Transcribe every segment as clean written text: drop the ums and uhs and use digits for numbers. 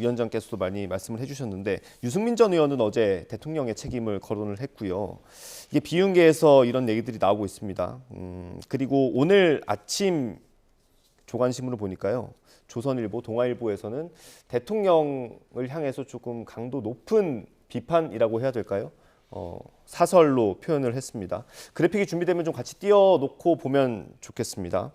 위원장께서도 많이 말씀을 해주셨는데 유승민 전 의원은 어제 대통령의 책임을 거론을 했고요. 이게 비윤계에서 이런 얘기들이 나오고 있습니다. 그리고 오늘 아침 조간신문을 보니까요. 조선일보, 동아일보에서는 대통령을 향해서 조금 강도 높은 비판이라고 해야 될까요? 사설로 표현을 했습니다. 그래픽이 준비되면 좀 같이 띄워놓고 보면 좋겠습니다.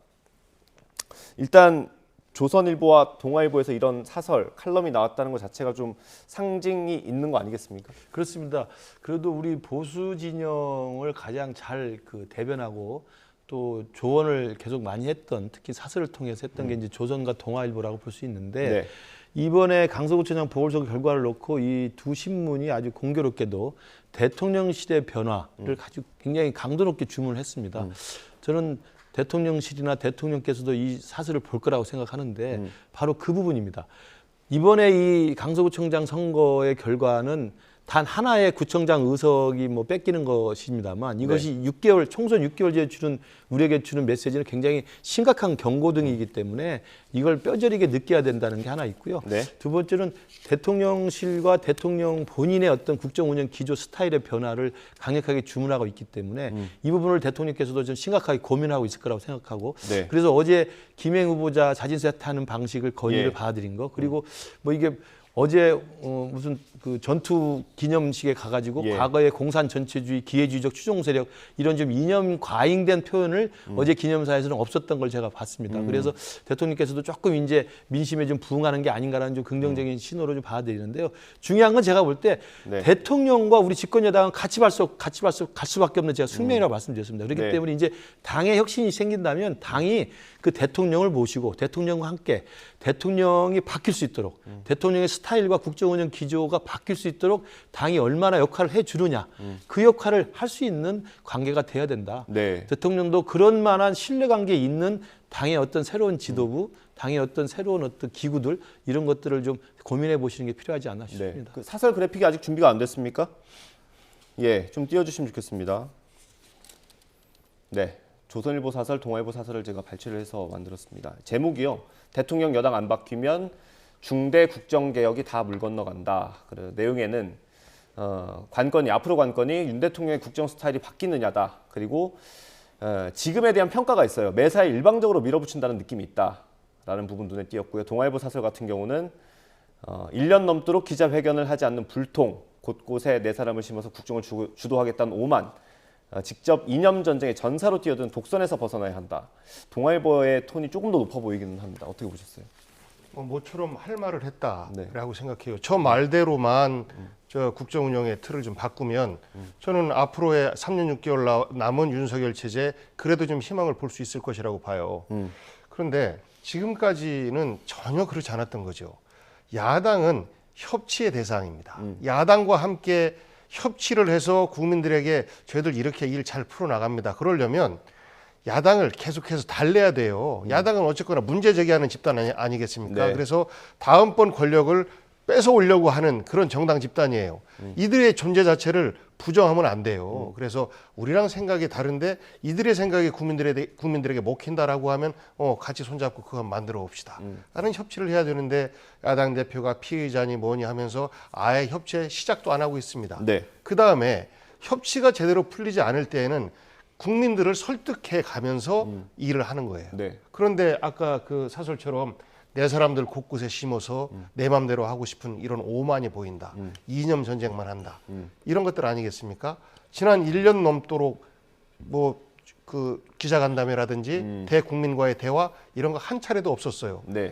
일단 조선일보와 동아일보에서 이런 사설, 칼럼이 나왔다는 것 자체가 좀 상징이 있는 거 아니겠습니까? 그렇습니다. 그래도 우리 보수 진영을 가장 잘 대변하고 또 조언을 계속 많이 했던, 특히 사설을 통해서 했던 게 이제 조선과 동아일보라고 볼 수 있는데 네. 이번에 강서구청장 보궐선거 결과를 놓고 이 두 신문이 아주 공교롭게도 대통령실의 변화를 가지고 굉장히 강도 높게 주문을 했습니다. 저는 대통령실이나 대통령께서도 이 사설을 볼 거라고 생각하는데 바로 그 부분입니다. 이번에 이 강서구청장 선거의 결과는 단 하나의 구청장 의석이 뺏기는 것입니다만 이것이 네. 6개월 총선 6개월째 주는 우리에게 주는 메시지는 굉장히 심각한 경고등이기 때문에 이걸 뼈저리게 느껴야 된다는 게 하나 있고요. 네. 두 번째는 대통령실과 대통령 본인의 어떤 국정 운영 기조 스타일의 변화를 강력하게 주문하고 있기 때문에 이 부분을 대통령께서도 좀 심각하게 고민하고 있을 거라고 생각하고 네. 그래서 어제 김행 후보자 자진 세퇴하는 방식을 건의를 예. 받아들인 거 그리고 이게 어제 무슨 그 전투 기념식에 가가지고 예. 과거의 공산 전체주의, 기회주의적 추종 세력 이런 좀 이념 과잉된 표현을 어제 기념사에서는 없었던 걸 제가 봤습니다. 그래서 대통령께서도 조금 이제 민심에 좀 부응하는 게 아닌가라는 좀 긍정적인 신호로 좀 받아들이는데요. 중요한 건 제가 볼 때 네. 대통령과 우리 집권 여당은 같이 갈 수밖에 없는 제가 숙명이라고 말씀드렸습니다. 그렇기 네. 때문에 이제 당의 혁신이 생긴다면 당이 그 대통령을 모시고 대통령과 함께 대통령이 바뀔 수 있도록 대통령의 스타일과 국정운영 기조가 바뀔 수 있도록 당이 얼마나 역할을 해주느냐 그 역할을 할 수 있는 관계가 돼야 된다. 네. 대통령도 그런 만한 신뢰관계에 있는 당의 어떤 새로운 지도부, 당의 어떤 새로운 어떤 기구들 이런 것들을 좀 고민해 보시는 게 필요하지 않나 싶습니다. 네. 그 사설 그래픽이 아직 준비가 안 됐습니까? 예, 좀 띄워주시면 좋겠습니다. 네. 조선일보 사설, 동아일보 사설을 제가 발췌를 해서 만들었습니다. 제목이요. 대통령 여당 안 바뀌면 중대 국정개혁이 다 물 건너간다. 그리고 내용에는 관건이 앞으로 관건이 윤 대통령의 국정 스타일이 바뀌느냐다. 그리고 지금에 대한 평가가 있어요. 매사에 일방적으로 밀어붙인다는 느낌이 있다라는 부분 눈에 띄었고요. 동아일보 사설 같은 경우는 1년 넘도록 기자회견을 하지 않는 불통, 곳곳에 네 사람을 심어서 국정을 주도하겠다는 오만, 직접 이념 전쟁의 전사로 뛰어든 독선에서 벗어나야 한다. 동아일보의 톤이 조금 더 높아 보이기는 합니다. 어떻게 보셨어요? 모처럼 할 말을 했다라고 네. 생각해요. 저 말대로만 저 국정 운영의 틀을 좀 바꾸면 저는 앞으로의 3년 6개월 남은 윤석열 체제 그래도 좀 희망을 볼 수 있을 것이라고 봐요. 그런데 지금까지는 전혀 그렇지 않았던 거죠. 야당은 협치의 대상입니다. 야당과 함께 협치를 해서 국민들에게 저희들 이렇게 일 잘 풀어나갑니다. 그러려면 야당을 계속해서 달래야 돼요. 야당은 어쨌거나 문제 제기하는 집단 아니겠습니까? 네. 그래서 다음번 권력을 뺏어오려고 하는 그런 정당 집단이에요. 이들의 존재 자체를 부정하면 안 돼요. 그래서 우리랑 생각이 다른데 이들의 생각이 국민들에게 먹힌다라고 하면 같이 손잡고 그거 만들어 봅시다. 라는 협치를 해야 되는데 야당 대표가 피의자니 뭐니 하면서 아예 협치에 시작도 안 하고 있습니다. 네. 그다음에 협치가 제대로 풀리지 않을 때에는 국민들을 설득해 가면서 일을 하는 거예요. 네. 그런데 아까 그 사설처럼 내 사람들 곳곳에 심어서 내 맘대로 하고 싶은 이런 오만이 보인다. 이념 전쟁만 한다. 이런 것들 아니겠습니까? 지난 1년 넘도록 그 기자간담회라든지 대국민과의 대화 이런 거 한 차례도 없었어요. 네.